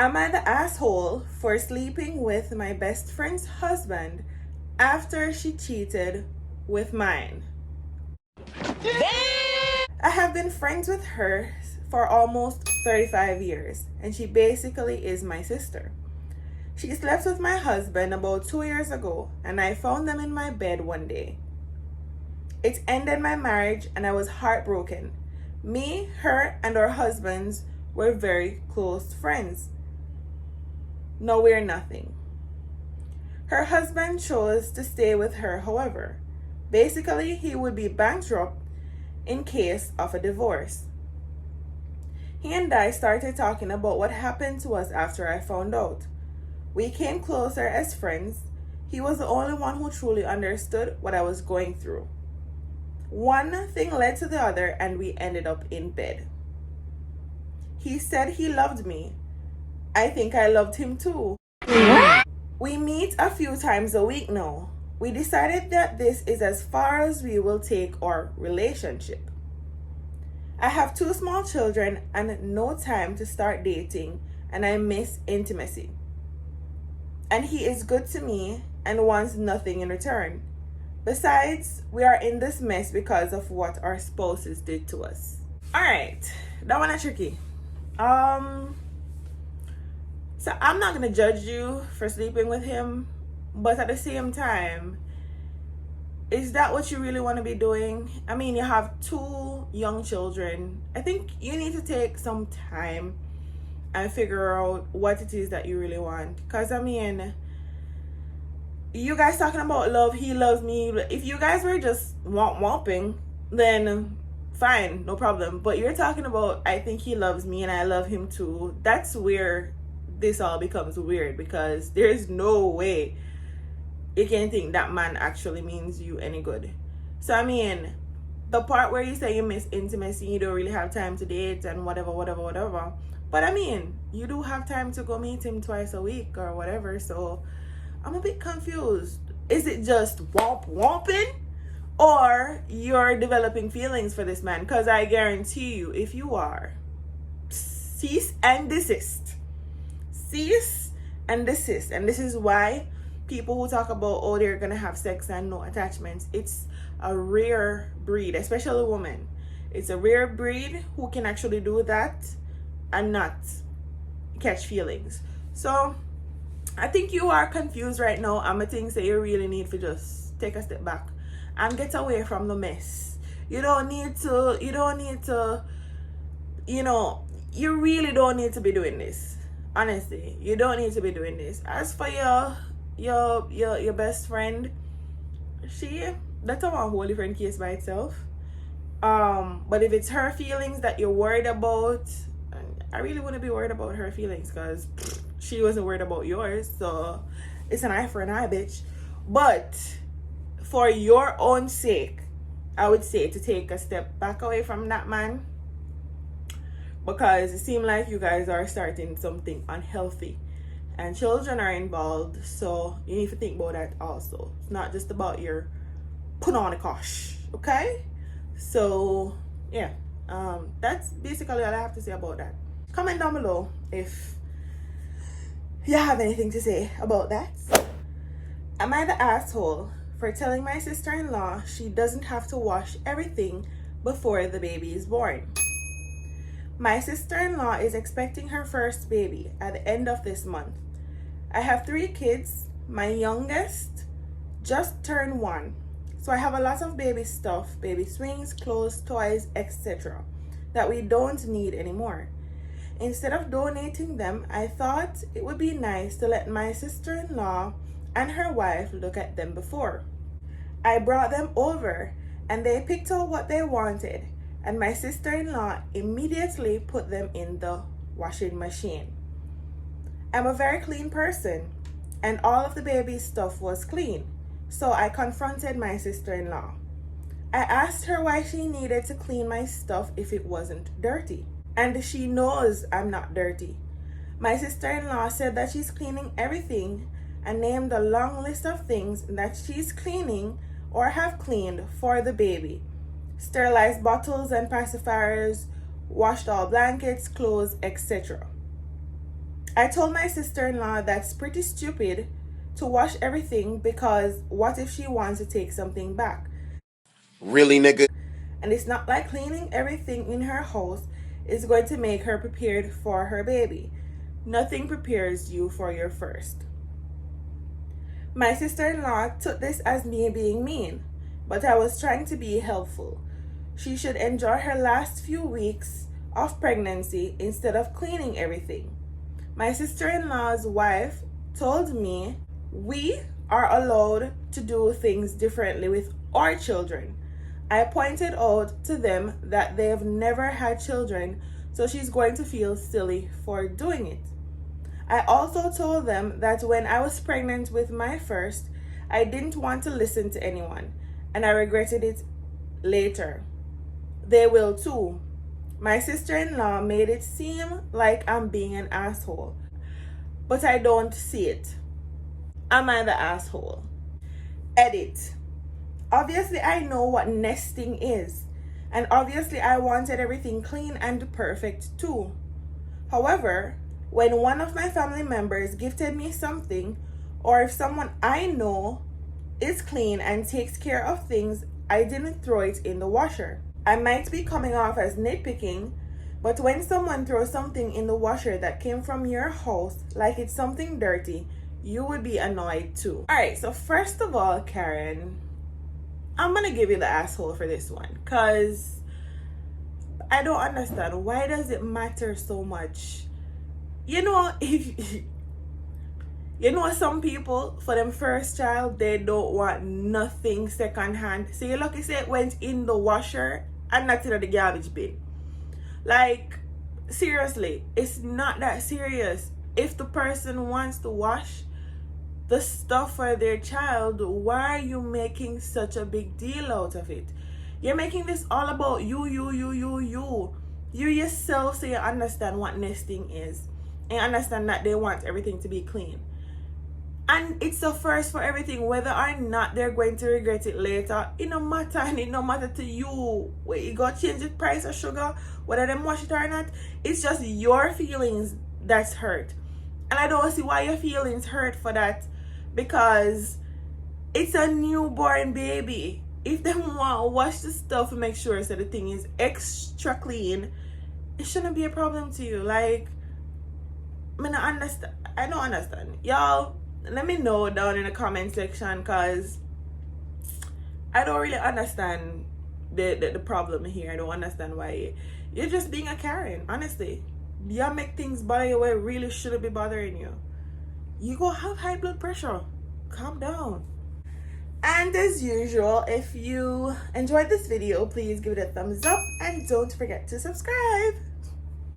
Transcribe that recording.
Am I the asshole for sleeping with my best friend's husband after she cheated with mine? I have been friends with her for almost 35 years, and she basically is my sister. She slept with my husband about 2 years ago, and I found them in my bed one day. It ended my marriage, and I was heartbroken. Me, her, and our husbands were very close friends. Now we're nothing. Her husband chose to stay with her, however. Basically, he would be bankrupt in case of a divorce. He and I started talking about what happened to us after I found out. We came closer as friends. He was the only one who truly understood what I was going through. One thing led to the other, and we ended up in bed. He said he loved me. I think I loved him too. We meet a few times a week now. We decided that this is as far as we will take our relationship. I have 2 small children and no time to start dating, and I miss intimacy. And he is good to me and wants nothing in return. Besides, we are in this mess because of what our spouses did to us. Alright, that one is tricky. So I'm not gonna judge you for sleeping with him, but at the same time, is that what you really want to be doing? I mean, you have 2 young children. I think you need to take some time and figure out what it is that you really want. Because, I mean, you guys talking about love, he loves me. If you guys were just whomping, then fine, no problem. But you're talking about, I think he loves me and I love him too. That's where this all becomes weird, because there's no way you can think that man actually means you any good. So, I mean, the part where you say you miss intimacy, you don't really have time to date and whatever. But, I mean, you do have time to go meet him twice a week or whatever. So, I'm a bit confused. Is it just whomping? Or you're developing feelings for this man? Because I guarantee you, if you are, cease and desist. Cease and desist. And this is why people who talk about, oh, they're gonna have sex and no attachments, it's a rare breed, especially women. It's a rare breed who can actually do that and not catch feelings. So I think you are confused right now. I'm a thing say you really need to just take a step back and get away from the mess. You really don't need to be doing this. Honestly, you don't need to be doing this. As for your best friend, that's a whole different case by itself. But if it's her feelings that you're worried about, I really wouldn't be worried about her feelings, because she wasn't worried about yours. So it's an eye for an eye, bitch. But for your own sake, I would say to take a step back away from that man, because it seems like you guys are starting something unhealthy and children are involved, so you need to think about that also. It's not just about your put on a kosh, okay? So yeah, that's basically all I have to say about that. Comment down below if you have anything to say about that. Am I the asshole for telling my sister-in-law she doesn't have to wash everything before the baby is born? My sister-in-law is expecting her first baby at the end of this month. I have 3 kids. My youngest just turned 1. So I have a lot of baby stuff, baby swings, clothes, toys, etc. that we don't need anymore. Instead of donating them, I thought it would be nice to let my sister-in-law and her wife look at them before. I brought them over and they picked out what they wanted, and my sister-in-law immediately put them in the washing machine. I'm a very clean person, and all of the baby stuff was clean, so I confronted my sister-in-law. I asked her why she needed to clean my stuff if it wasn't dirty, and she knows I'm not dirty. My sister-in-law said that she's cleaning everything and named a long list of things that she's cleaning or have cleaned for the baby. Sterilized bottles and pacifiers, washed all blankets, clothes, etc. I told my sister-in-law that's pretty stupid to wash everything because what if she wants to take something back? Really, nigga? And it's not like cleaning everything in her house is going to make her prepared for her baby. Nothing prepares you for your first. My sister-in-law took this as me being mean, but I was trying to be helpful. She should enjoy her last few weeks of pregnancy instead of cleaning everything. My sister-in-law's wife told me we are allowed to do things differently with our children. I pointed out to them that they've never had children, so she's going to feel silly for doing it. I also told them that when I was pregnant with my first, I didn't want to listen to anyone, and I regretted it later. They will too. My sister-in-law made it seem like I'm being an asshole, but I don't see it. Am I the asshole? Edit. Obviously, I know what nesting is, and obviously, I wanted everything clean and perfect too. However, when one of my family members gifted me something, or if someone I know is clean and takes care of things, I didn't throw it in the washer. I might be coming off as nitpicking, but when someone throws something in the washer that came from your house, like it's something dirty, you would be annoyed too. Alright, so first of all, Karen, I'm gonna give you the asshole for this one, because I don't understand. Why does it matter so much? If some people for them first child, they don't want nothing second hand. So you're lucky say it went in the washer and not in the garbage bin. Like, seriously, it's not that serious. If the person wants to wash the stuff for their child, why are you making such a big deal out of it? You're making this all about you. You yourself say you understand what nesting is and understand that they want everything to be clean. And it's a first for everything, whether or not they're going to regret it later. It no matter, and it no matter to you. Where you go change the price of sugar, whether them wash it or not. It's just your feelings that's hurt. And I don't see why your feelings hurt for that, because it's a newborn baby. If they want to wash the stuff and make sure so the thing is extra clean, it shouldn't be a problem to you. Like, I don't understand. Y'all, let me know down in the comment section, because I don't really understand the problem here. I don't understand why you're just being a Karen, honestly. You make things bother you where it really shouldn't be bothering you. You go have high blood pressure. Calm down. And as usual, if you enjoyed this video, please give it a thumbs up and don't forget to subscribe.